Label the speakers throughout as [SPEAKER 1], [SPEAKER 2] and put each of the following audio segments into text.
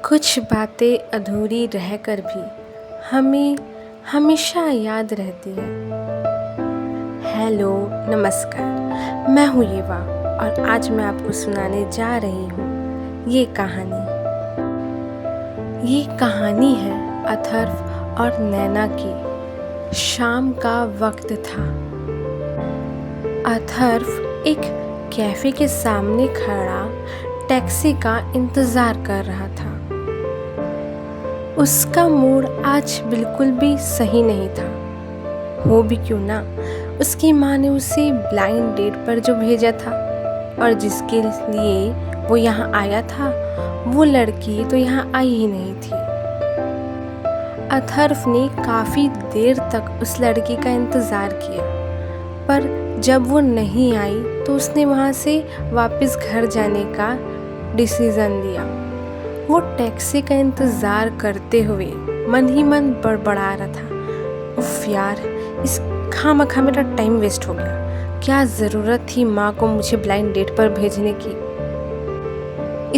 [SPEAKER 1] कुछ बातें अधूरी रहकर भी हमें हमेशा याद रहती हैं। हेलो, नमस्कार, मैं हूँ येवा और आज मैं आपको सुनाने जा रही हूँ ये कहानी। ये कहानी है अथर्व और नैना की। शाम का वक्त था। अथर्व एक कैफ़े के सामने खड़ा टैक्सी का इंतज़ार कर रहा था। उसका मूड आज बिल्कुल भी सही नहीं था। हो भी क्यों ना, उसकी माँ ने उसे ब्लाइंड डेट पर जो भेजा था और जिसके लिए वो यहाँ आया था, वो लड़की तो यहाँ आई ही नहीं थी। अथर्व ने काफ़ी देर तक उस लड़की का इंतज़ार किया, पर जब वो नहीं आई तो उसने वहाँ से वापस घर जाने का डिसीज़न लिया। वो टैक्सी का इंतज़ार करते हुए मन ही मन बड़बड़ा रहा था, उफ यार, इस खामखा मेरा टाइम वेस्ट हो गया। क्या ज़रूरत थी माँ को मुझे ब्लाइंड डेट पर भेजने की।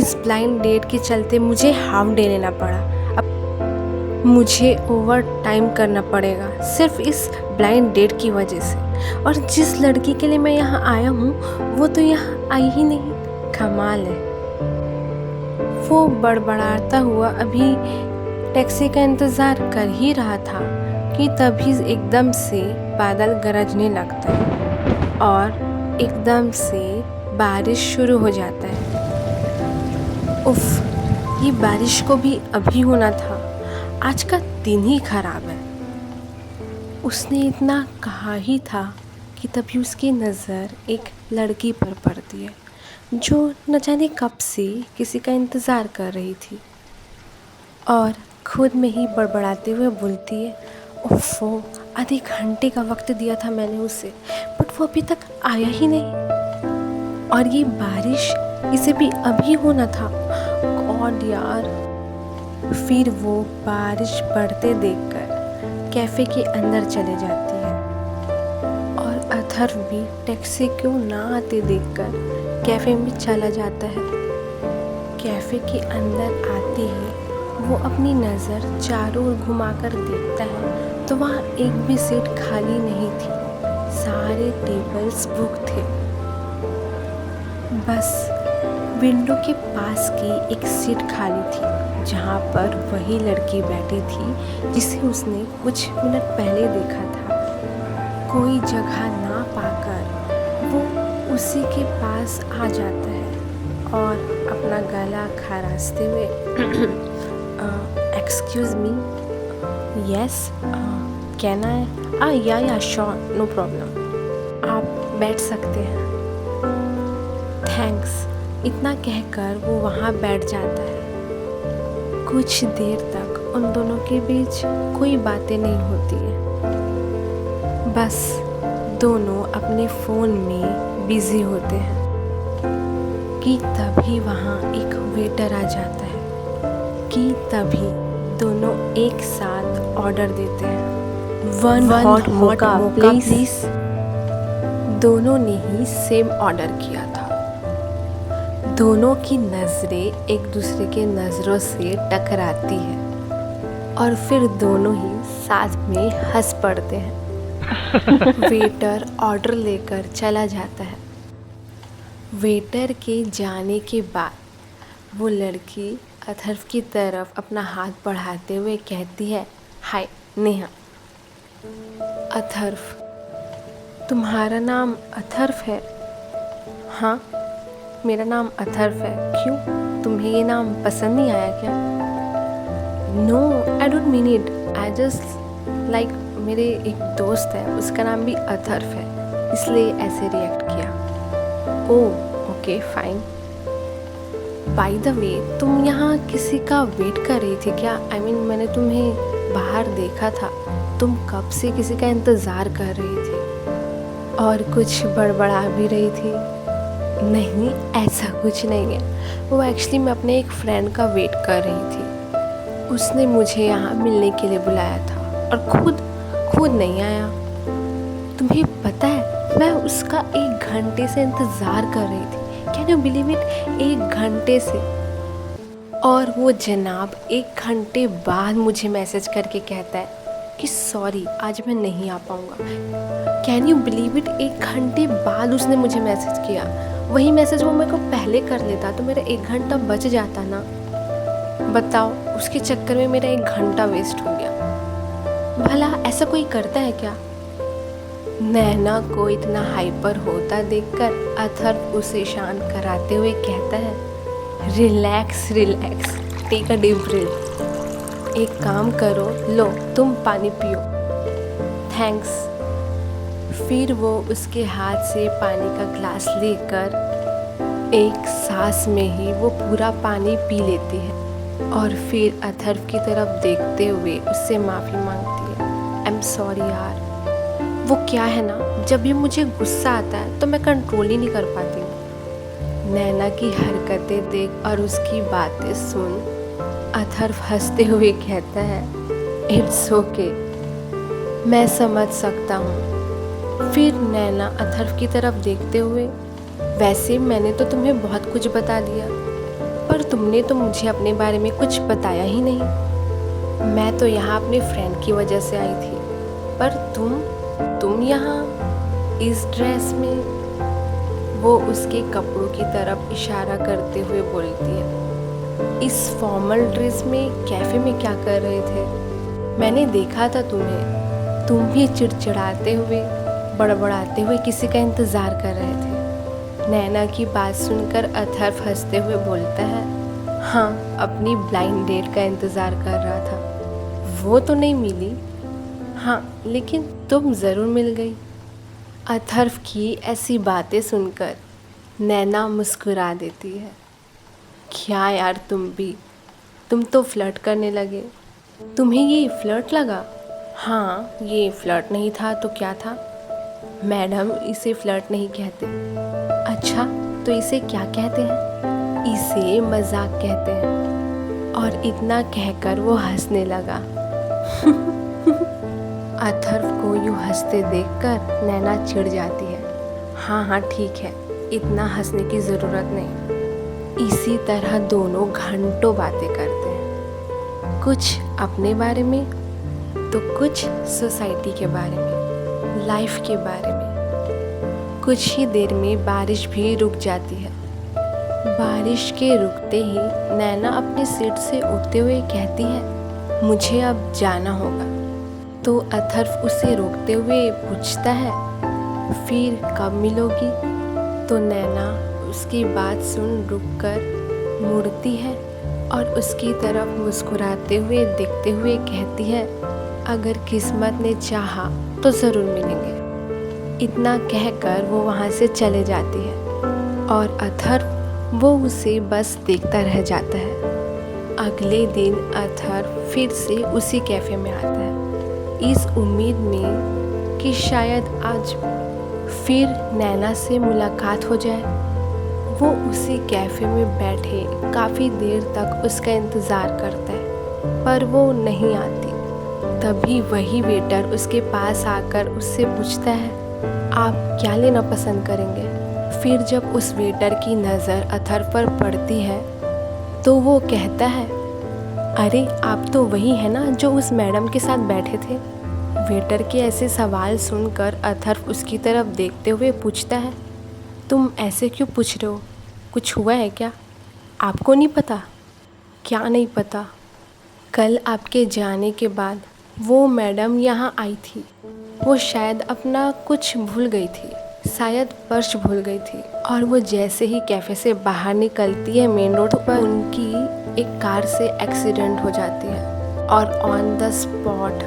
[SPEAKER 1] इस ब्लाइंड डेट के चलते मुझे हाफ डे लेना पड़ा। अब मुझे ओवर टाइम करना पड़ेगा सिर्फ इस ब्लाइंड डेट की वजह से। और जिस लड़की के लिए मैं यहाँ आया हूँ वो तो यहाँ आई ही नहीं। कमाल है। वो बड़बड़ाता हुआ अभी टैक्सी का इंतज़ार कर ही रहा था कि तभी एकदम से बादल गरजने लगता है और एकदम से बारिश शुरू हो जाता है। उफ, ये बारिश को भी अभी होना था। आज का दिन ही खराब है। उसने इतना कहा ही था कि तभी उसकी नज़र एक लड़की पर पड़ती है जो न जाने कब से किसी का इंतज़ार कर रही थी और खुद में ही बड़बड़ाते हुए बोलती है, ओफो, आधे घंटे का वक्त दिया था मैंने उसे, बट वो अभी तक आया ही नहीं। और ये बारिश, इसे भी अभी होना था। गॉड यार। फिर वो बारिश पड़ते देखकर कैफ़े के अंदर चले जाती है और अथर्व भी टैक्सी क्यों ना आते देखकर कैफ़े में चला जाता है। कैफ़े के अंदर आते ही वो अपनी नज़र चारों ओर घुमाकर देखता है तो वहाँ एक भी सीट खाली नहीं थी। सारे टेबल्स बुक थे। बस विंडो के पास की एक सीट खाली थी जहाँ पर वही लड़की बैठी थी जिसे उसने कुछ मिनट पहले देखा था। कोई जगह ना पाकर वो उसी के पास आ जाता है और अपना गला खराशते हुए excuse me, yes, can I, या श्योर, नो प्रॉब्लम, आप बैठ सकते हैं, थैंक्स, इतना कहकर वो वहाँ बैठ जाता है। कुछ देर तक उन दोनों के बीच कोई बातें नहीं होती है। बस दोनों अपने फ़ोन में बिज़ी होते हैं कि तभी वहाँ एक वेटर आ जाता है कि तभी दोनों एक साथ ऑर्डर देते हैं। One hot mocha please. दोनों ने ही सेम ऑर्डर किया था। दोनों की नज़रें एक दूसरे के नज़रों से टकराती है और फिर दोनों ही साथ में हंस पड़ते हैं। वेटर ऑर्डर लेकर चला जाता है। वेटर के जाने के बाद वो लड़की अथर्व की तरफ अपना हाथ बढ़ाते हुए कहती है, हाय नेहा। अथर्व, तुम्हारा नाम अथर्व है? हाँ, मेरा नाम अथर्व है। क्यों, तुम्हें ये नाम पसंद नहीं आया क्या? No, I don't mean it, I just like, मेरे एक दोस्त है उसका नाम भी अथर्व है, इसलिए ऐसे रिएक्ट किया। Oh okay fine. By the way, तुम यहाँ किसी का वेट कर रही थी क्या? आई मीन मैंने तुम्हें बाहर देखा था, तुम कब से किसी का इंतज़ार कर रही थी और कुछ बड़बड़ा भी रही थी। नहीं, ऐसा कुछ नहीं है। वो एक्चुअली मैं अपने एक फ्रेंड का वेट कर रही थी। उसने मुझे यहाँ मिलने के लिए बुलाया था और खुद नहीं आया। तुम्हें पता है, मैं उसका 1 घंटे से इंतज़ार कर रही थी। Can you believe it? 1 घंटे से। और वो जनाब 1 घंटे बाद मुझे मैसेज करके कहता है कि सॉरी आज मैं नहीं आ पाऊँगा। कैन यू बिलीव इट, 1 घंटे बाद उसने मुझे मैसेज किया। वही मैसेज वो मेरे को पहले कर लेता तो मेरा 1 घंटा बच जाता ना। बताओ, उसके चक्कर में मेरा 1 घंटा वेस्ट हो गया। भला ऐसा कोई करता है क्या? नैना को इतना हाइपर होता देखकर अथर्व उसे शांत कराते हुए कहता है, relax relax, take a deep breath. एक काम करो, लो तुम पानी पियो। थैंक्स। फिर वो उसके हाथ से पानी का ग्लास लेकर एक सांस में ही वो पूरा पानी पी लेती है और फिर अथर्व की तरफ देखते हुए उससे माफ़ी मांगती है। आई एम सॉरी यार। वो क्या है ना, जब भी मुझे गुस्सा आता है तो मैं कंट्रोल ही नहीं कर पाती हूँ। नैना की हरकतें देख और उसकी बातें सुन अथर्व हंसते हुए कहता है, इट्स ओके, मैं समझ सकता हूँ। फिर नैना अथर्व की तरफ देखते हुए, वैसे मैंने तो तुम्हें बहुत कुछ बता दिया, पर तुमने तो मुझे अपने बारे में कुछ बताया ही नहीं। मैं तो यहाँ अपने फ्रेंड की वजह से आई थी, पर तुम यहाँ इस ड्रेस में। वो उसके कपड़ों की तरफ इशारा करते हुए बोलती है, इस फॉर्मल ड्रेस में कैफ़े में क्या कर रहे थे? मैंने देखा था तुम्हें, तुम भी चिड़चिड़ाते हुए बड़बड़ाते हुए किसी का इंतज़ार कर रहे थे। नैना की बात सुनकर अथर्व हंसते हुए बोलता है, हाँ, अपनी ब्लाइंड डेट का इंतज़ार कर रहा था। वो तो नहीं मिली, हाँ, लेकिन तुम ज़रूर मिल गई। अथर्व की ऐसी बातें सुनकर नैना मुस्कुरा देती है। क्या यार, तुम तो फ्लर्ट करने लगे। तुम्हें ये फ्लर्ट लगा? हाँ, ये फ्लर्ट नहीं था तो क्या था? मैडम, इसे फ्लर्ट नहीं कहते। अच्छा, तो इसे क्या कहते हैं? इसे मजाक कहते हैं। और इतना कहकर वो हंसने लगा। अथर्व को यूँ हंसते देखकर नैना चिढ़ जाती है। हाँ, ठीक है, इतना हंसने की ज़रूरत नहीं। इसी तरह दोनों घंटों बातें करते हैं, कुछ अपने बारे में तो कुछ सोसाइटी के बारे में, लाइफ के बारे में। कुछ ही देर में बारिश भी रुक जाती है। बारिश के रुकते ही नैना अपनी सीट से उठते हुए कहती है, मुझे अब जाना होगा। तो अथर्व उसे रोकते हुए पूछता है, फिर कब मिलोगी? तो नैना उसकी बात सुन रुककर मुड़ती है और उसकी तरफ मुस्कुराते हुए देखते हुए कहती है, अगर किस्मत ने चाहा तो ज़रूर मिलेंगे। इतना कहकर वो वहाँ से चले जाती है और अथर्व वो उसे बस देखता रह जाता है। अगले दिन अथर्व फिर से उसी कैफ़े में आता है, इस उम्मीद में कि शायद आज फिर नैना से मुलाकात हो जाए। वो उसी कैफ़े में बैठे काफ़ी देर तक उसका इंतज़ार करता है, पर वो नहीं आती। तभी वही वेटर उसके पास आकर उससे पूछता है, आप क्या लेना पसंद करेंगे? फिर जब उस वेटर की नज़र अथर्व पर पड़ती है तो वो कहता है, अरे आप तो वही है ना जो उस मैडम के साथ बैठे थे। वेटर के ऐसे सवाल सुनकर अथर्व उसकी तरफ देखते हुए पूछता है, तुम ऐसे क्यों पूछ रहे हो? कुछ हुआ है क्या? आपको नहीं पता? क्या नहीं पता? कल आपके जाने के बाद वो मैडम यहाँ आई थी। वो शायद अपना कुछ भूल गई थी, शायद पर्स भूल गई थी। और वो जैसे ही कैफ़े से बाहर निकलती है मेन रोड पर, उनकी एक कार से एक्सीडेंट हो जाती है और ऑन द स्पॉट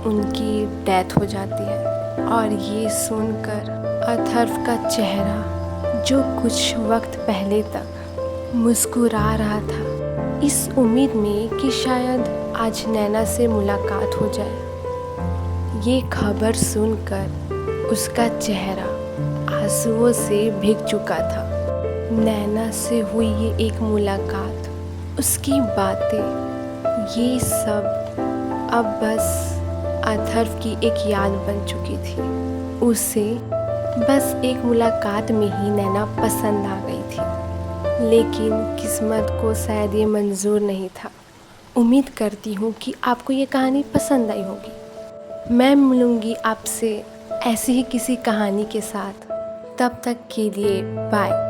[SPEAKER 1] उनकी डेथ हो जाती है। और ये सुनकर अथर्व का चेहरा, जो कुछ वक्त पहले तक मुस्कुरा रहा था इस उम्मीद में कि शायद आज नैना से मुलाकात हो जाए, ये खबर सुनकर उसका चेहरा आंसुओं से भीग चुका था। नैना से हुई ये एक मुलाकात, उसकी बातें, ये सब अब बस अथर्व की एक याद बन चुकी थी। उसे बस एक मुलाकात में ही नैना पसंद आ गई थी। लेकिन किस्मत को शायद ये मंजूर नहीं था। उम्मीद करती हूँ कि आपको ये कहानी पसंद आई होगी। मैं मिलूँगी आपसे ऐसी ही किसी कहानी के साथ। तब तक के लिए बाय।